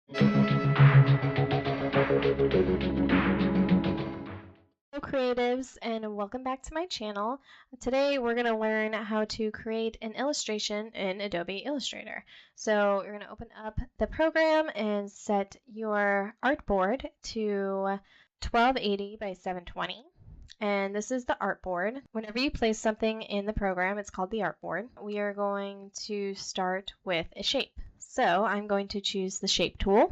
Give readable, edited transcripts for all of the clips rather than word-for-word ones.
Hello creatives, and welcome back to my channel. Today we're going to learn how to create an illustration in Adobe Illustrator. So you're going to open up the program and set your artboard to 1280 by 720. And this is the artboard. Whenever you place something in the program, it's called the artboard. We are going to start with a shape. So I'm going to choose the shape tool.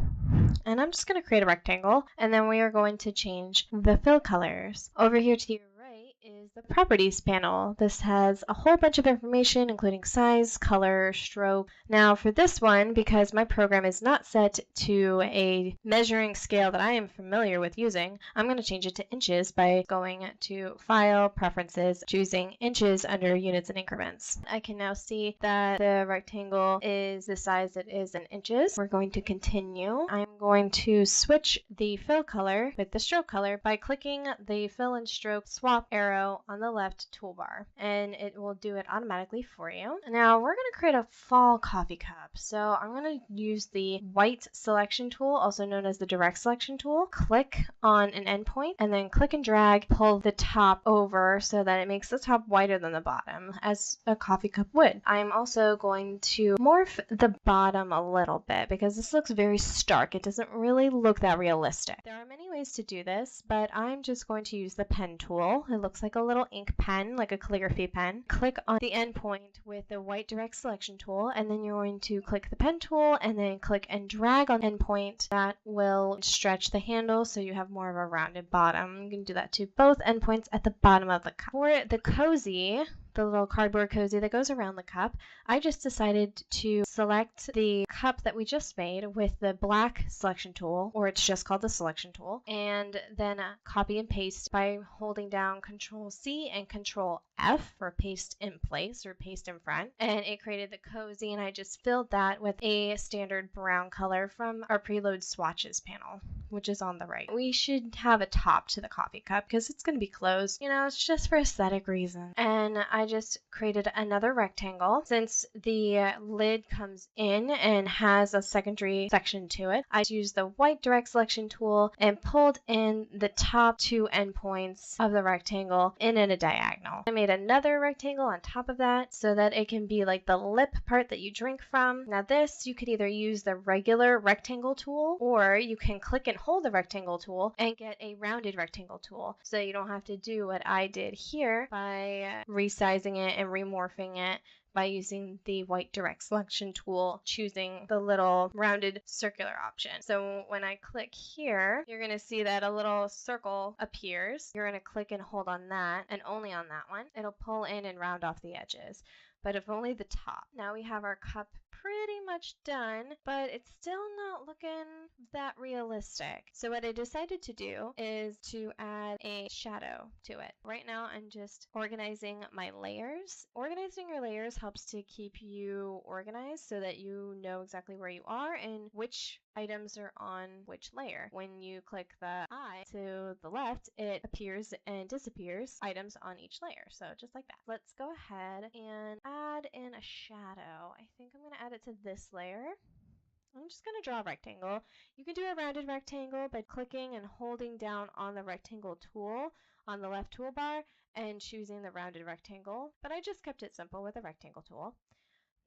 And I'm just going to create a rectangle, and then we are going to change the fill colors. Over here to your right is the properties panel. This has a whole bunch of information, including size, color, stroke. Now for this one, because my program is not set to a measuring scale that I am familiar with using, I'm going to change it to inches by going to File, Preferences, choosing inches under units and increments. I can now see that the rectangle is the size it is in inches. We're going to continue. I'm going to switch the fill color with the stroke color by clicking the fill and stroke swap arrow on the left toolbar, and it will do it automatically for you. Now we're going to create a fall coffee cup. So I'm going to use the white selection tool, also known as the direct selection tool. Click on an endpoint and then click and drag, pull the top over so that it makes the top wider than the bottom, as a coffee cup would. I'm also going to morph the bottom a little bit because this looks very stark. It doesn't really look that realistic. There are many ways to do this, but I'm just going to use the pen tool. It looks like a little ink pen, like a calligraphy pen. Click on the endpoint with the white direct selection tool, and then you're going to click the pen tool and then click and drag on the endpoint. That will stretch the handle so you have more of a rounded bottom. You can do that to both endpoints at the bottom of the cup. For the cozy, the little cardboard cozy that goes around the cup, I just decided to select the cup that we just made with the black selection tool, or it's just called the selection tool, and then copy and paste by holding down Control C and Control F for paste in place or paste in front. And it created the cozy, and I just filled that with a standard brown color from our preload swatches panel, which is on the right. We should have a top to the coffee cup because it's going to be closed. You know, it's just for aesthetic reasons. And I just created another rectangle. Since the lid comes in and has a secondary section to it, I used the white direct selection tool and pulled in the top two endpoints of the rectangle in a diagonal. I made another rectangle on top of that so that it can be like the lip part that you drink from. Now this, you could either use the regular rectangle tool, or you can click and hold the rectangle tool and get a rounded rectangle tool. So you don't have to do what I did here by resizing it and remorphing it by using the white direct selection tool, choosing the little rounded circular option. So when I click here, you're going to see that a little circle appears. You're going to click and hold on that, and only on that one. It'll pull in and round off the edges, but if only the top. Now we have our cup pretty much done, but it's still not looking that realistic. So what I decided to do is to add a shadow to it. Right now I'm just organizing my layers. Organizing your layers helps to keep you organized so that you know exactly where you are and which items are on which layer. When you click the eye to the left, it appears and disappears items on each layer. So just like that. Let's go ahead and add in a shadow. I think I'm going to add it to this layer. I'm just going to draw a rectangle. You can do a rounded rectangle by clicking and holding down on the rectangle tool on the left toolbar and choosing the rounded rectangle, but I just kept it simple with a rectangle tool.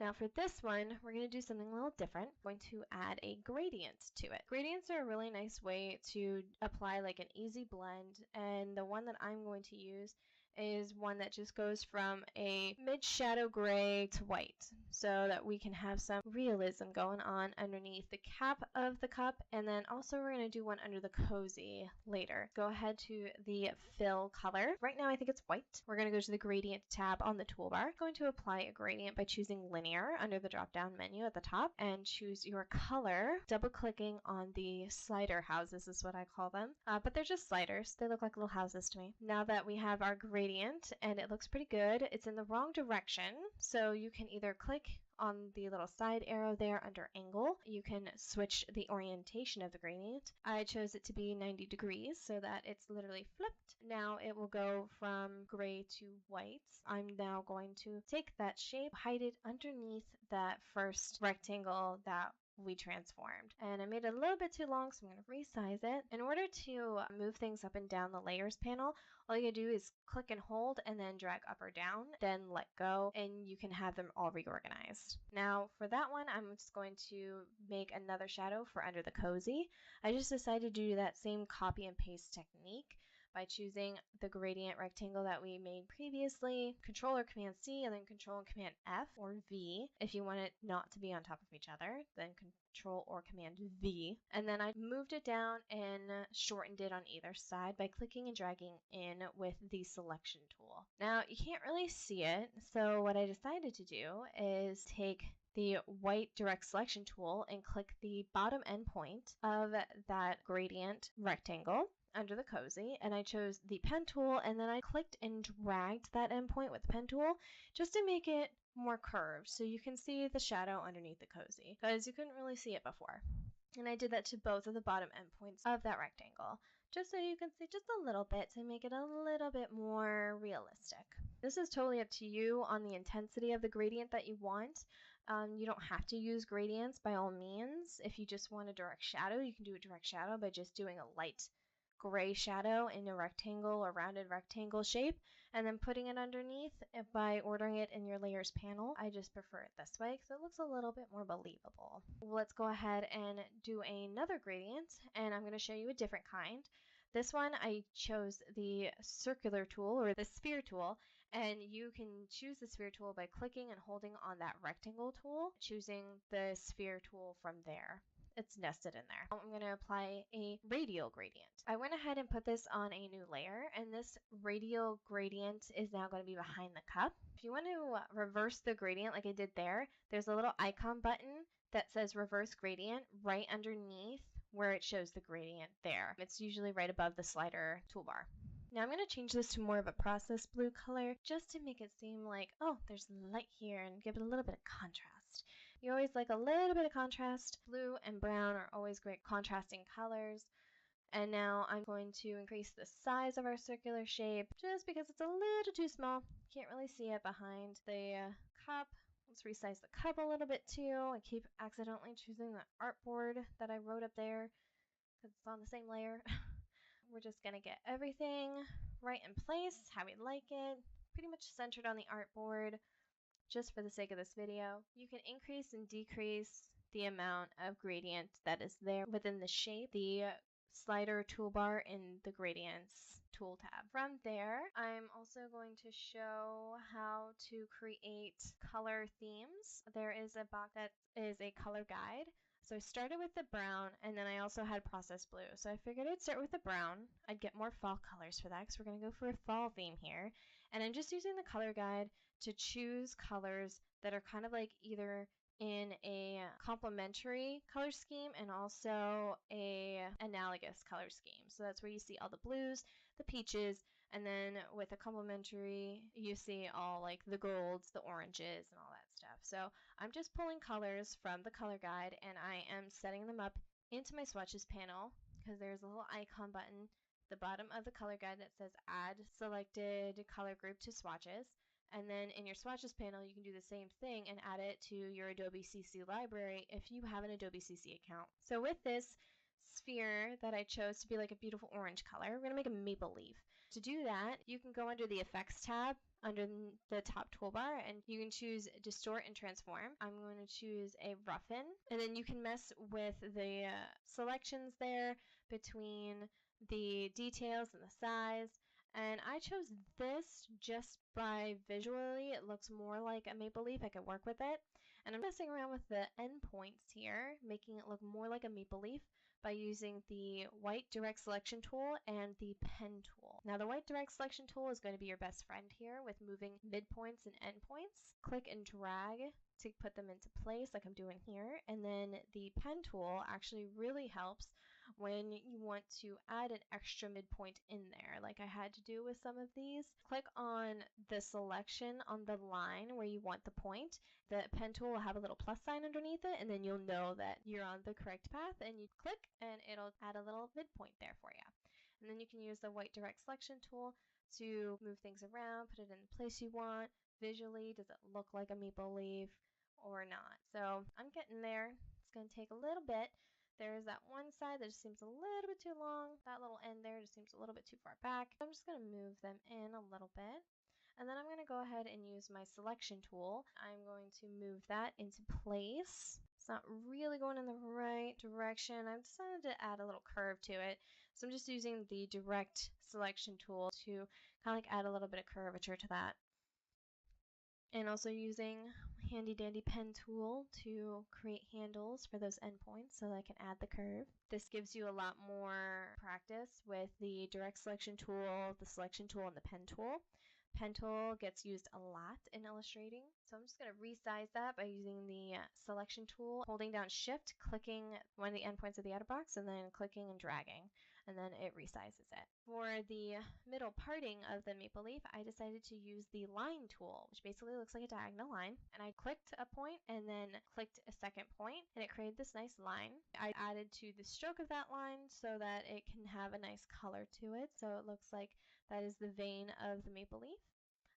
Now for this one, we're going to do something a little different. I'm going to add a gradient to it. Gradients are a really nice way to apply like an easy blend, and the one that I'm going to use is one that just goes from a mid-shadow gray to white so that we can have some realism going on underneath the cap of the cup, and then also we're going to do one under the cozy later. Go ahead to the fill color. Right now I think it's white. We're going to go to the gradient tab on the toolbar. I'm going to apply a gradient by choosing linear under the drop down menu at the top and choose your color, double clicking on the slider houses is what I call them, but they're just sliders. They look like little houses to me. Now that we have our gradient and it looks pretty good, it's in the wrong direction, so you can either click on the little side arrow there under angle. You can switch the orientation of the gradient. I chose it to be 90 degrees so that it's literally flipped. Now it will go from gray to white. I'm now going to take that shape, hide it underneath that first rectangle that we transformed. And I made it a little bit too long, so I'm going to resize it. In order to move things up and down the layers panel, all you do is click and hold and then drag up or down, then let go, and you can have them all reorganized. Now for that one, I'm just going to make another shadow for under the cozy. I just decided to do that same copy and paste technique by choosing the gradient rectangle that we made previously, Control or Command C, and then Control and Command F or V. If you want it not to be on top of each other, then Control or Command V. And then I moved it down and shortened it on either side by clicking and dragging in with the selection tool. Now you can't really see it, so what I decided to do is take the white direct selection tool and click the bottom endpoint of that gradient rectangle under the cozy, and I chose the pen tool, and then I clicked and dragged that endpoint with the pen tool just to make it more curved so you can see the shadow underneath the cozy, because you couldn't really see it before. And I did that to both of the bottom endpoints of that rectangle, just so you can see just a little bit to make it a little bit more realistic. This is totally up to you on the intensity of the gradient that you want. You don't have to use gradients by all means. If you just want a direct shadow, you can do a direct shadow by just doing a light gray shadow in a rectangle or rounded rectangle shape and then putting it underneath by ordering it in your layers panel. I just prefer it this way because it looks a little bit more believable. Let's go ahead and do another gradient, and I'm going to show you a different kind. This one I chose the circular tool or the sphere tool, and you can choose the sphere tool by clicking and holding on that rectangle tool, choosing the sphere tool from there. It's nested in there. I'm going to apply a radial gradient. I went ahead and put this on a new layer, and this radial gradient is now going to be behind the cup. If you want to reverse the gradient like I did there, there's a little icon button that says reverse gradient right underneath where it shows the gradient there. It's usually right above the slider toolbar. Now I'm going to change this to more of a process blue color just to make it seem like, oh, there's light here, and give it a little bit of contrast. You always like a little bit of contrast. Blue and brown are always great contrasting colors. And now I'm going to increase the size of our circular shape just because it's a little too small. Can't really see it behind the cup. Let's resize the cup a little bit too. I keep accidentally choosing the artboard that I wrote up there because it's on the same layer. We're just going to get everything right in place, how we like it, pretty much centered on the artboard. Just for the sake of this video, you can increase and decrease the amount of gradient that is there within the shape, the slider toolbar in the gradients tool tab. From there, I'm also going to show how to create color themes. There is a box that is a color guide. So I started with the brown, and then I also had process blue. So I figured I'd start with the brown. I'd get more fall colors for that because we're going to go for a fall theme here. And I'm just using the color guide to choose colors that are kind of like either in a complementary color scheme and also a analogous color scheme. So that's where you see all the blues, the peaches, and then with a complementary, you see all like the golds, the oranges, and all that stuff. So I'm just pulling colors from the color guide, and I am setting them up into my swatches panel because there's a little icon button at the bottom of the color guide that says add selected color group to swatches. And then in your swatches panel, you can do the same thing and add it to your Adobe CC library if you have an Adobe CC account. So with this sphere that I chose to be like a beautiful orange color, we're going to make a maple leaf. To do that, you can go under the Effects tab under the top toolbar, and you can choose Distort and Transform. I'm going to choose a roughen, and then you can mess with the selections there between the details and the size. And I chose this just by visually it looks more like a maple leaf. I can work with it. And I'm messing around with the endpoints here, making it look more like a maple leaf by using the white direct selection tool and the pen tool. Now the white direct selection tool is going to be your best friend here with moving midpoints and endpoints. Click and drag to put them into place like I'm doing here. And then the pen tool actually really helps when you want to add an extra midpoint in there, like I had to do with some of these. Click on the selection on the line where you want the point. The pen tool will have a little plus sign underneath it, and then you'll know that you're on the correct path, and you click and it'll add a little midpoint there for you. And then you can use the white direct selection tool to move things around, put it in the place you want. Visually, does it look like a maple leaf or not? So I'm getting there. It's going to take a little bit. There's that one side that just seems a little bit too long. That little end there just seems a little bit too far back. I'm just going to move them in a little bit. And then I'm going to go ahead and use my selection tool. I'm going to move that into place. It's not really going in the right direction. I've decided to add a little curve to it. So I'm just using the direct selection tool to kind of like add a little bit of curvature to that. And also using handy dandy pen tool to create handles for those endpoints so that I can add the curve. This gives you a lot more practice with the direct selection tool, the selection tool, and the pen tool. Pen tool gets used a lot in illustrating. So I'm just going to resize that by using the selection tool, holding down shift, clicking one of the endpoints of the outer box, and then clicking and dragging, and then it resizes it. For the middle parting of the maple leaf, I decided to use the line tool, which basically looks like a diagonal line. And I clicked a point and then clicked a second point, and it created this nice line. I added to the stroke of that line so that it can have a nice color to it. So it looks like that is the vein of the maple leaf.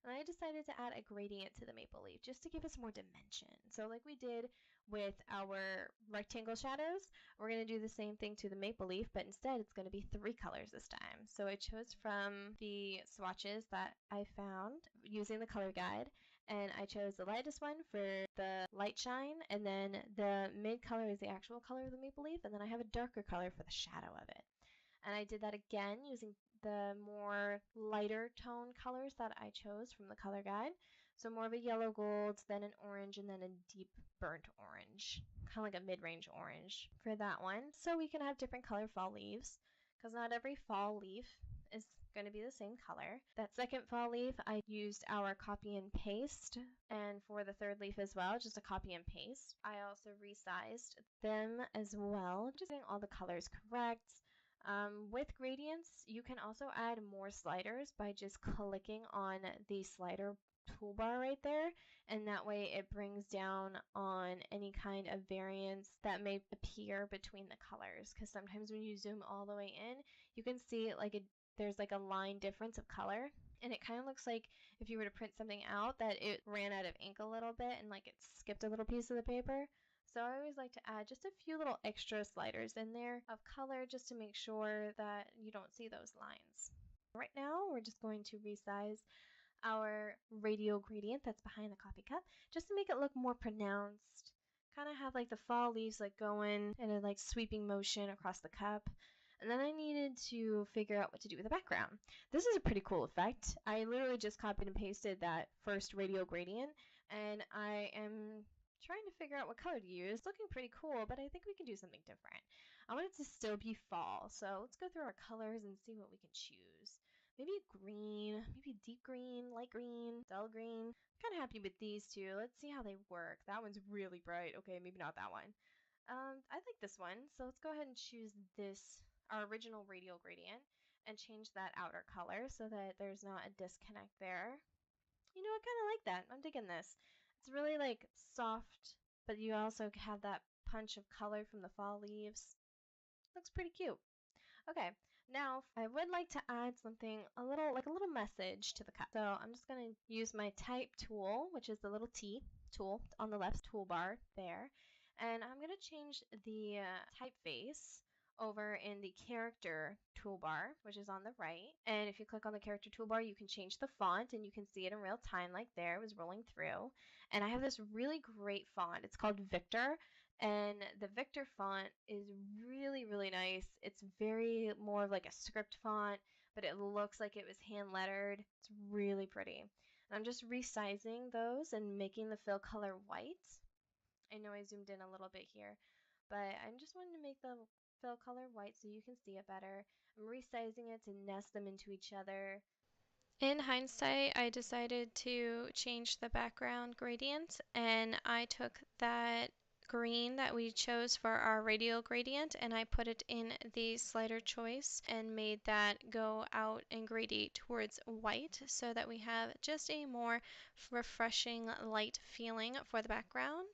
And I decided to add a gradient to the maple leaf just to give us more dimension. So like we did with our rectangle shadows, we're going to do the same thing to the maple leaf, but instead it's going to be 3 colors this time. So I chose from the swatches that I found using the color guide, and I chose the lightest one for the light shine, and then the mid color is the actual color of the maple leaf, and then I have a darker color for the shadow of it. And I did that again using the more lighter tone colors that I chose from the color guide. So more of a yellow gold, then an orange, and then a deep burnt orange, kind of like a mid-range orange for that one. So we can have different color fall leaves, because not every fall leaf is going to be the same color. That second fall leaf, I used our copy and paste, and for the third leaf as well, just a copy and paste. I also resized them as well, just getting all the colors correct. With gradients, you can also add more sliders by just clicking on the slider toolbar right there, and that way it brings down on any kind of variance that may appear between the colors, because sometimes when you zoom all the way in, you can see like there's like a line difference of color, and it kind of looks like if you were to print something out that it ran out of ink a little bit and like it skipped a little piece of the paper. So I always like to add just a few little extra sliders in there of color just to make sure that you don't see those lines. Right now, we're just going to resize our radial gradient that's behind the coffee cup just to make it look more pronounced. Kind of have like the fall leaves like going in a like sweeping motion across the cup. And then I needed to figure out what to do with the background. This is a pretty cool effect. I literally just copied and pasted that first radial gradient, and I am trying to figure out what color to use. It's looking pretty cool, but I think we can do something different. I want it to still be fall, so let's go through our colors and see what we can choose. Maybe green, maybe deep green, light green, dull green. I'm kind of happy with these two. Let's see how they work. That one's really bright. Okay, maybe not that one. I like this one, so let's go ahead and choose this, our original radial gradient, and change that outer color so that there's not a disconnect there. You know, I kind of like that. I'm digging this. It's really like soft, but you also have that punch of color from the fall leaves. Looks pretty cute. Okay, now I would like to add something a little message to the cup. So I'm just going to use my type tool, which is the little T tool on the left toolbar there. And I'm going to change the typeface over in the character toolbar, which is on the right. And if you click on the character toolbar, you can change the font and you can see it in real time like there. It was rolling through. And I have this really great font. It's called Victor. And the Victor font is really, really nice. It's very more like a script font, but it looks like it was hand lettered. It's really pretty. And I'm just resizing those and making the fill color white. I know I zoomed in a little bit here, but I'm just wanting to make the fill color white so you can see it better. I'm resizing it to nest them into each other. In hindsight, I decided to change the background gradient, and I took that green that we chose for our radial gradient and I put it in the slider choice and made that go out and gradiate towards white so that we have just a more refreshing light feeling for the background.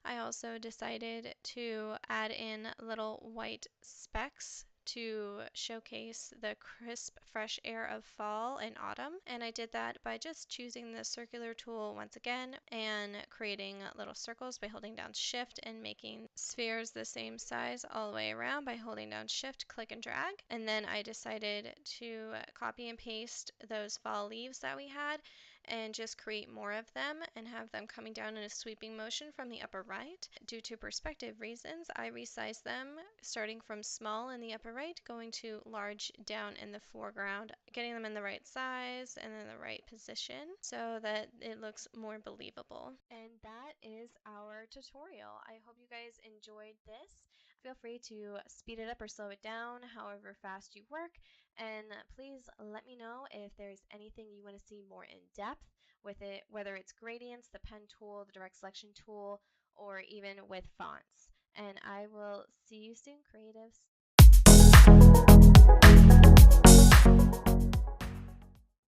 I also decided to add in little white specks to showcase the crisp, fresh air of fall and autumn. And I did that by just choosing the circular tool once again and creating little circles by holding down Shift and making spheres the same size all the way around by holding down Shift, click and drag. And then I decided to copy and paste those fall leaves that we had and just create more of them and have them coming down in a sweeping motion from the upper right. Due to perspective reasons, I resized them starting from small in the upper right, going to large down in the foreground, getting them in the right size and in the right position so that it looks more believable. And that is our tutorial. I hope you guys enjoyed this. Feel free to speed it up or slow it down, however fast you work. And please let me know if there's anything you want to see more in depth with it, whether it's gradients, the pen tool, the direct selection tool, or even with fonts. And I will see you soon, creatives.